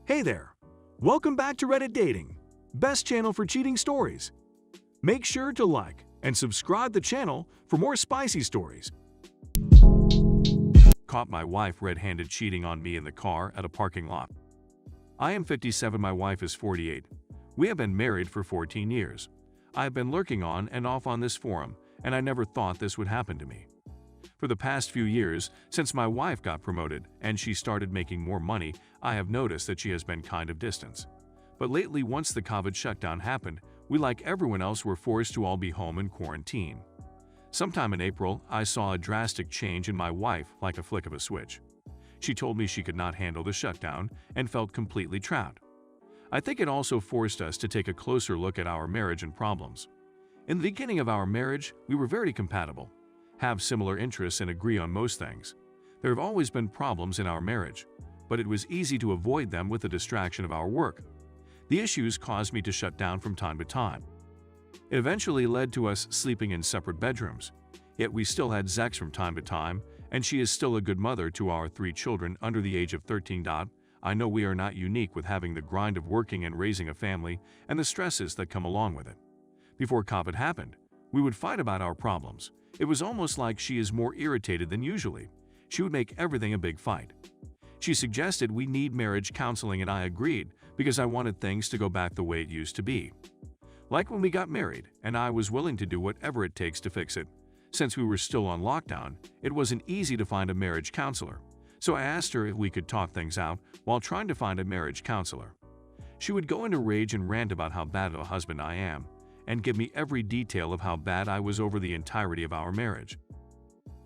Hey there! Welcome back to Reddit Dating, best channel for cheating stories. Make sure to like and subscribe the channel for more spicy stories. Caught my wife red-handed cheating on me in the car at a parking lot. I am 57, my wife is 48. We have been married for 14 years. I have been lurking on and off on this forum, and I never thought this would happen to me. For the past few years, since my wife got promoted and she started making more money, I have noticed that she has been kind of distant. But lately, once the COVID shutdown happened, we, like everyone else, were forced to all be home in quarantine. Sometime in April, I saw a drastic change in my wife like a flick of a switch. She told me she could not handle the shutdown and felt completely trapped. I think it also forced us to take a closer look at our marriage and problems. In the beginning of our marriage, we were very compatible, have similar interests, and agree on most things. There have always been problems in our marriage, but it was easy to avoid them with the distraction of our work. The issues caused me to shut down from time to time. It eventually led to us sleeping in separate bedrooms, yet we still had sex from time to time, and she is still a good mother to our 3 children under the age of 13. I know we are not unique with having the grind of working and raising a family and the stresses that come along with it. Before COVID happened, we would fight about our problems. It was almost like she is more irritated than usually. She would make everything a big fight. She suggested we need marriage counseling, and I agreed because I wanted things to go back the way it used to be. Like when we got married, and I was willing to do whatever it takes to fix it. Since we were still on lockdown, it wasn't easy to find a marriage counselor, so I asked her if we could talk things out while trying to find a marriage counselor. She would go into rage and rant about how bad of a husband I am, and give me every detail of how bad I was over the entirety of our marriage.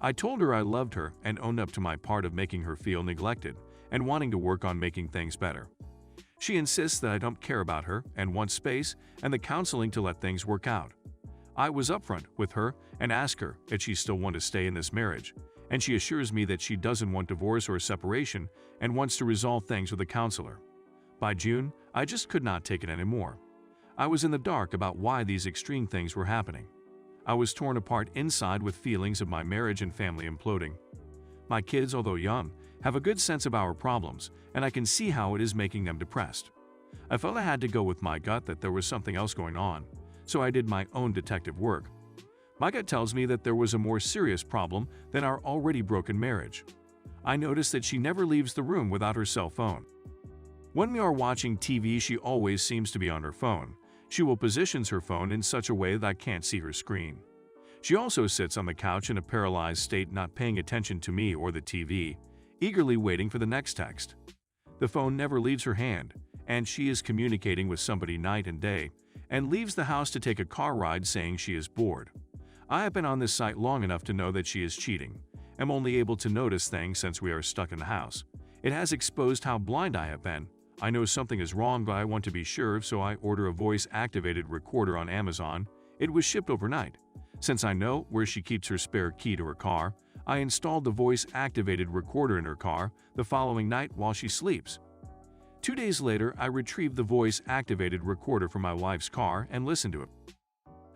I told her I loved her and owned up to my part of making her feel neglected and wanting to work on making things better. She insists that I don't care about her and want space and the counseling to let things work out. I was upfront with her and asked her if she still wants to stay in this marriage, and she assures me that she doesn't want divorce or separation and wants to resolve things with a counselor. By June, I just could not take it anymore. I was in the dark about why these extreme things were happening. I was torn apart inside with feelings of my marriage and family imploding. My kids, although young, have a good sense of our problems, and I can see how it is making them depressed. I felt I had to go with my gut that there was something else going on, so I did my own detective work. My gut tells me that there was a more serious problem than our already broken marriage. I noticed that she never leaves the room without her cell phone. When we are watching TV, she always seems to be on her phone. She will position her phone in such a way that I can't see her screen. She also sits on the couch in a paralyzed state, not paying attention to me or the TV, eagerly waiting for the next text. The phone never leaves her hand, and she is communicating with somebody night and day, and leaves the house to take a car ride saying she is bored. I have been on this site long enough to know that she is cheating. I'm only able to notice things since we are stuck in the house. It has exposed how blind I have been. I know something is wrong, but I want to be sure, so I order a voice-activated recorder on Amazon. It was shipped overnight. Since I know where she keeps her spare key to her car, I installed the voice-activated recorder in her car the following night while she sleeps. 2 days later, I retrieved the voice-activated recorder from my wife's car and listened to it.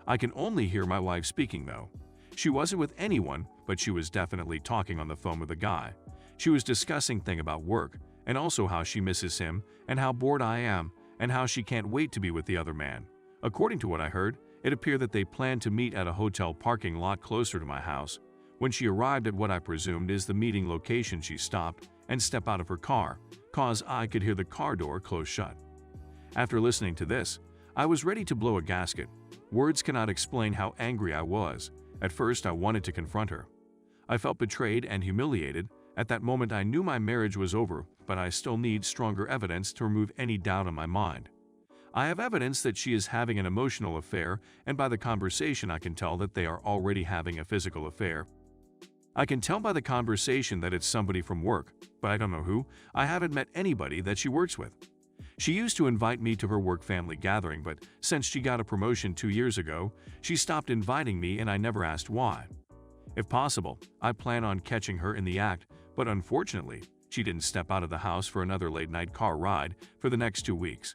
I can only hear my wife speaking, though. She wasn't with anyone, but she was definitely talking on the phone with a guy. She was discussing things about work, and also how she misses him, and how bored I am, and how she can't wait to be with the other man. According to what I heard, it appeared that they planned to meet at a hotel parking lot closer to my house. When she arrived at what I presumed is the meeting location, she stopped and stepped out of her car, cause I could hear the car door close shut. After listening to this, I was ready to blow a gasket. Words cannot explain how angry I was. At first, I wanted to confront her. I felt betrayed and humiliated. At that moment, I knew my marriage was over, but I still need stronger evidence to remove any doubt in my mind. I have evidence that she is having an emotional affair, and by the conversation I can tell that they are already having a physical affair. I can tell by the conversation that it's somebody from work, but I don't know who. I haven't met anybody that she works with. She used to invite me to her work family gathering, but since she got a promotion 2 years ago, she stopped inviting me, and I never asked why. If possible, I plan on catching her in the act, but unfortunately, she didn't step out of the house for another late-night car ride for the next 2 weeks.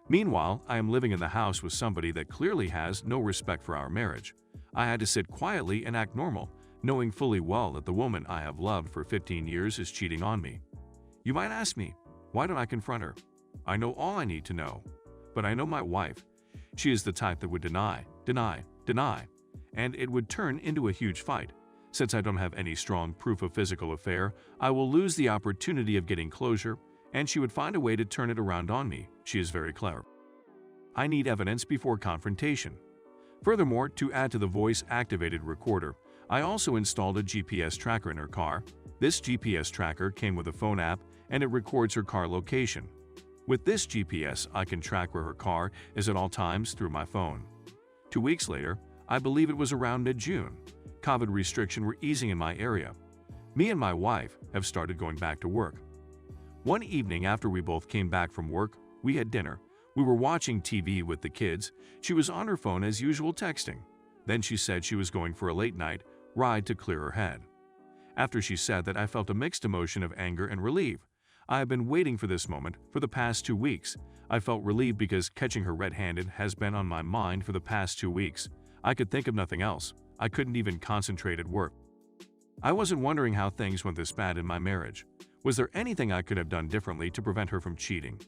Meanwhile, I am living in the house with somebody that clearly has no respect for our marriage. I had to sit quietly and act normal, knowing fully well that the woman I have loved for 15 years is cheating on me. You might ask me, why don't I confront her? I know all I need to know. But I know my wife. She is the type that would deny, and it would turn into a huge fight. Since I don't have any strong proof of physical affair, I will lose the opportunity of getting closure, and she would find a way to turn it around on me. She is very clever. I need evidence before confrontation. Furthermore, to add to the voice-activated recorder, I also installed a GPS tracker in her car. This GPS tracker came with a phone app, and it records her car location. With this GPS, I can track where her car is at all times through my phone. 2 weeks later, I believe it was around mid-June, COVID restrictions were easing in my area. Me and my wife have started going back to work. One evening after we both came back from work, we had dinner. We were watching TV with the kids. She was on her phone as usual texting. Then she said she was going for a late-night ride to clear her head. After she said that, I felt a mixed emotion of anger and relief. I have been waiting for this moment for the past 2 weeks. I felt relieved because catching her red-handed has been on my mind for the past 2 weeks. I could think of nothing else. I couldn't even concentrate at work. I wasn't wondering how things went this bad in my marriage. Was there anything I could have done differently to prevent her from cheating?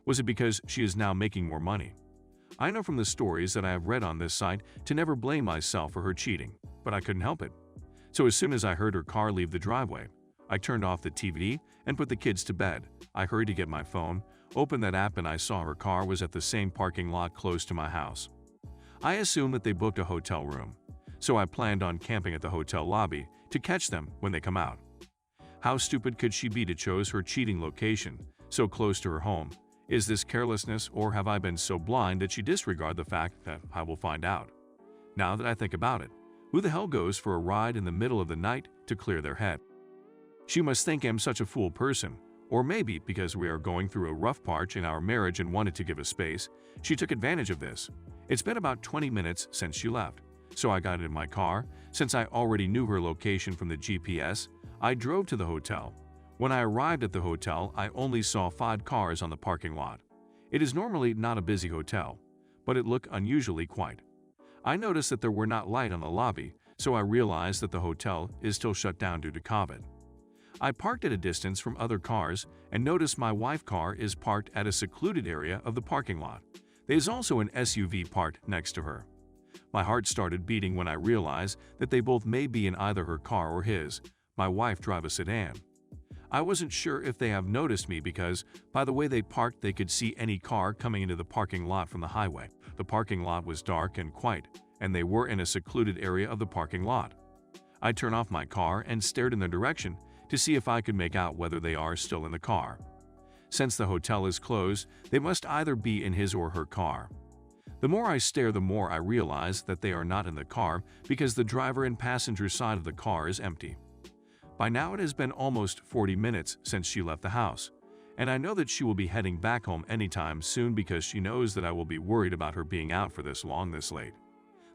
Was it because she is now making more money? I know from the stories that I have read on this site to never blame myself for her cheating, but I couldn't help it. So as soon as I heard her car leave the driveway, I turned off the TV and put the kids to bed. I hurried to get my phone, opened that app, and I saw her car was at the same parking lot close to my house. I assumed that they booked a hotel room, so I planned on camping at the hotel lobby to catch them when they come out. How stupid could she be to choose her cheating location so close to her home? Is this carelessness, or have I been so blind that she disregarded the fact that I will find out? Now that I think about it, who the hell goes for a ride in the middle of the night to clear their head? She must think I'm such a fool person, or maybe because we are going through a rough patch in our marriage and wanted to give us space, she took advantage of this. It's been about 20 minutes since she left, so I got in my car. Since I already knew her location from the GPS, I drove to the hotel. When I arrived at the hotel, I only saw 5 cars on the parking lot. It is normally not a busy hotel, but it looked unusually quiet. I noticed that there were not lights on the lobby, so I realized that the hotel is still shut down due to COVID. I parked at a distance from other cars and noticed my wife's car is parked at a secluded area of the parking lot. There is also an SUV parked next to her. My heart started beating when I realized that they both may be in either her car or his. My wife drives a sedan. I wasn't sure if they have noticed me because, by the way they parked, they could see any car coming into the parking lot from the highway. The parking lot was dark and quiet, and they were in a secluded area of the parking lot. I turned off my car and stared in their direction to see if I could make out whether they are still in the car. Since the hotel is closed, they must either be in his or her car. The more I stare, the more I realize that they are not in the car because the driver and passenger side of the car is empty. By now it has been almost 40 minutes since she left the house, and I know that she will be heading back home anytime soon because she knows that I will be worried about her being out for this long this late.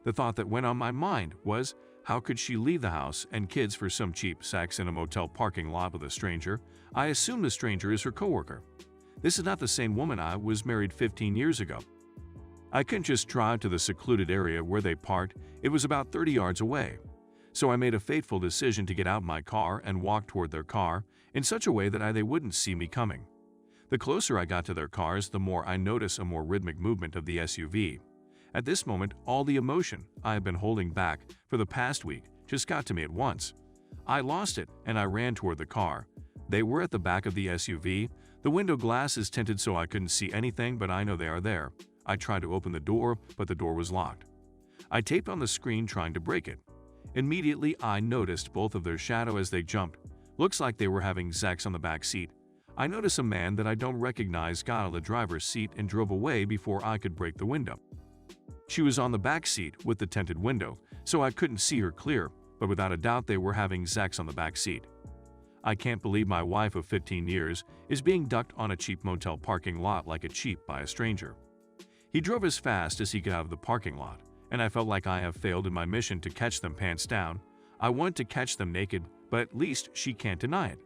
The thought that went on my mind was, how could she leave the house and kids for some cheap sex in a motel parking lot with a stranger? I assume the stranger is her coworker. This is not the same woman I was married 15 years ago. I couldn't just drive to the secluded area where they parked. It was about 30 yards away. So I made a fateful decision to get out my car and walk toward their car in such a way that they wouldn't see me coming. The closer I got to their cars, the more I noticed a more rhythmic movement of the SUV. At this moment, all the emotion I have been holding back for the past week just got to me at once. I lost it and I ran toward the car. They were at the back of the SUV. The window glass is tinted so I couldn't see anything, but I know they are there. I tried to open the door, but the door was locked. I taped on the screen trying to break it. Immediately, I noticed both of their shadow as they jumped. Looks like they were having sex on the back seat. I noticed a man that I don't recognize got out of the driver's seat and drove away before I could break the window. She was on the back seat with the tinted window, so I couldn't see her clear, but without a doubt they were having sex on the back seat. I can't believe my wife of 15 years is being ducked on a cheap motel parking lot like a cheap by a stranger. He drove as fast as he could out of the parking lot, and I felt like I have failed in my mission to catch them pants down. I want to catch them naked, but at least she can't deny it.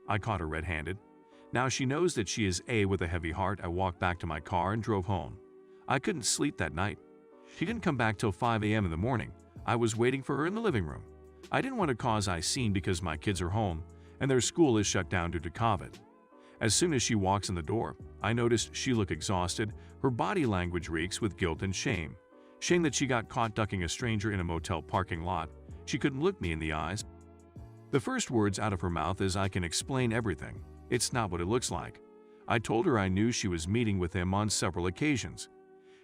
I caught her red-handed. Now she knows that she is with a heavy heart. I walked back to my car and drove home. I couldn't sleep that night. She didn't come back till 5 a.m. in the morning. I was waiting for her in the living room. I didn't want to cause a scene because my kids are home, and their school is shut down due to COVID. As soon as she walks in the door, I noticed she looked exhausted. Her body language reeks with guilt and shame. Shame that she got caught ducking a stranger in a motel parking lot. She couldn't look me in the eyes. The first words out of her mouth is, "I can explain everything. It's not what it looks like." I told her I knew she was meeting with him on several occasions.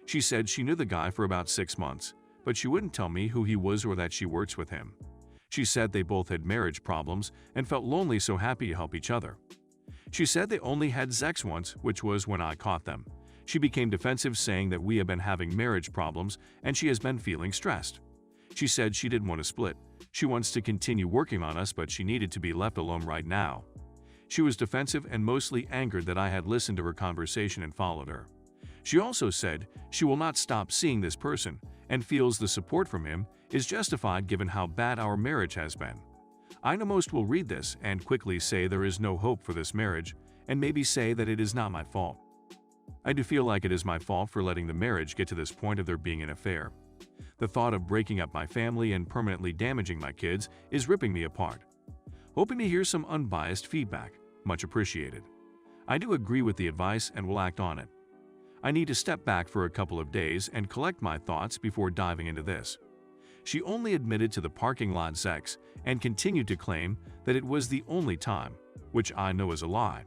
She said she knew the guy for about 6 months, but she wouldn't tell me who he was or that she works with him. She said they both had marriage problems and felt lonely, so happy to help each other. She said they only had sex once, which was when I caught them. She became defensive, saying that we have been having marriage problems and she has been feeling stressed. She said she didn't want to split. She wants to continue working on us, but she needed to be left alone right now. She was defensive and mostly angered that I had listened to her conversation and followed her. She also said she will not stop seeing this person and feels the support from him is justified given how bad our marriage has been. I know most will read this and quickly say there is no hope for this marriage and maybe say that it is not my fault. I do feel like it is my fault for letting the marriage get to this point of there being an affair. The thought of breaking up my family and permanently damaging my kids is ripping me apart. Hoping to hear some unbiased feedback. Much appreciated. I do agree with the advice and will act on it. I need to step back for a couple of days and collect my thoughts before diving into this. She only admitted to the parking lot sex and continued to claim that it was the only time, which I know is a lie.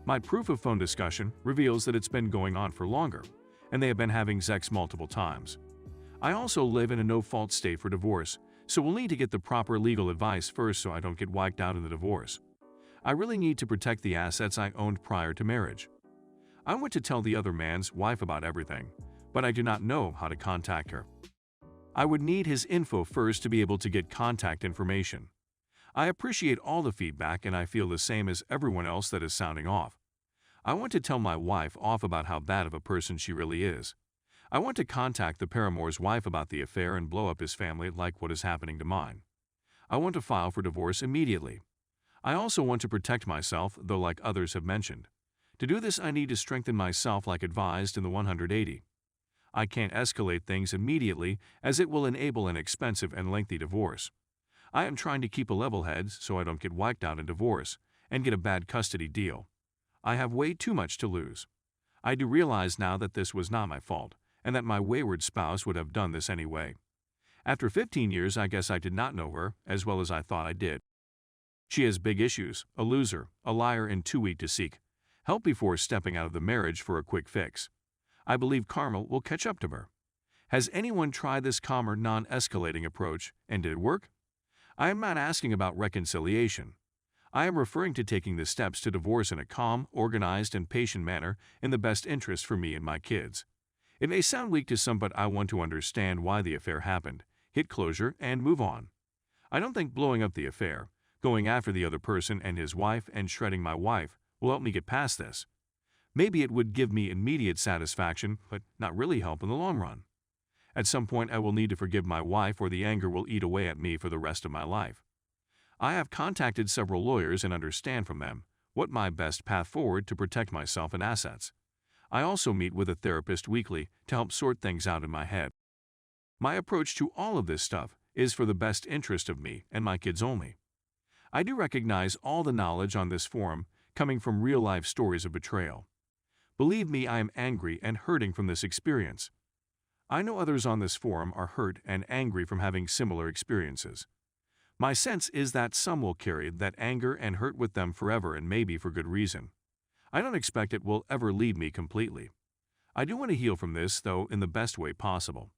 My proof of phone discussion reveals that it's been going on for longer, and they have been having sex multiple times. I also live in a no-fault state for divorce, so we'll need to get the proper legal advice first so I don't get wiped out in the divorce. I really need to protect the assets I owned prior to marriage. I want to tell the other man's wife about everything, but I do not know how to contact her. I would need his info first to be able to get contact information. I appreciate all the feedback and I feel the same as everyone else that is sounding off. I want to tell my wife off about how bad of a person she really is. I want to contact the paramour's wife about the affair and blow up his family like what is happening to mine. I want to file for divorce immediately. I also want to protect myself, though like others have mentioned. To do this, I need to strengthen myself like advised in the 180. I can't escalate things immediately as it will enable an expensive and lengthy divorce. I am trying to keep a level head so I don't get wiped out in divorce and get a bad custody deal. I have way too much to lose. I do realize now that this was not my fault and that my wayward spouse would have done this anyway. After 15 years, I guess I did not know her as well as I thought I did. She has big issues, a loser, a liar, and too weak to seek help before stepping out of the marriage for a quick fix. I believe karma will catch up to her. Has anyone tried this calmer, non-escalating approach, and did it work? I am not asking about reconciliation. I am referring to taking the steps to divorce in a calm, organized, and patient manner in the best interest for me and my kids. It may sound weak to some, but I want to understand why the affair happened, hit closure, and move on. I don't think blowing up the affair, going after the other person and his wife, and shredding my wife will help me get past this. Maybe it would give me immediate satisfaction, but not really help in the long run. At some point, I will need to forgive my wife or the anger will eat away at me for the rest of my life. I have contacted several lawyers and understand from them what my best path forward to protect myself and assets. I also meet with a therapist weekly to help sort things out in my head. My approach to all of this stuff is for the best interest of me and my kids only. I do recognize all the knowledge on this forum coming from real-life stories of betrayal. Believe me, I am angry and hurting from this experience. I know others on this forum are hurt and angry from having similar experiences. My sense is that some will carry that anger and hurt with them forever, and maybe for good reason. I don't expect it will ever leave me completely. I do want to heal from this, though, in the best way possible.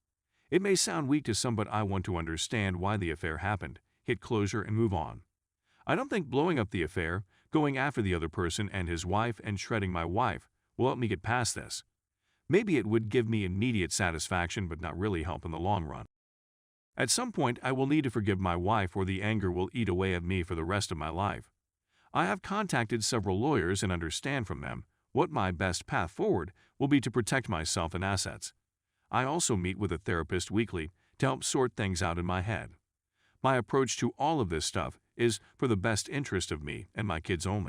It may sound weak to some, but I want to understand why the affair happened, hit closure, and move on. I don't think blowing up the affair, going after the other person and his wife, and shredding my wife will help me get past this. Maybe it would give me immediate satisfaction, but not really help in the long run. At some point, I will need to forgive my wife or the anger will eat away at me for the rest of my life. I have contacted several lawyers and understand from them what my best path forward will be to protect myself and assets. I also meet with a therapist weekly to help sort things out in my head. My approach to all of this stuff is for the best interest of me and my kids only.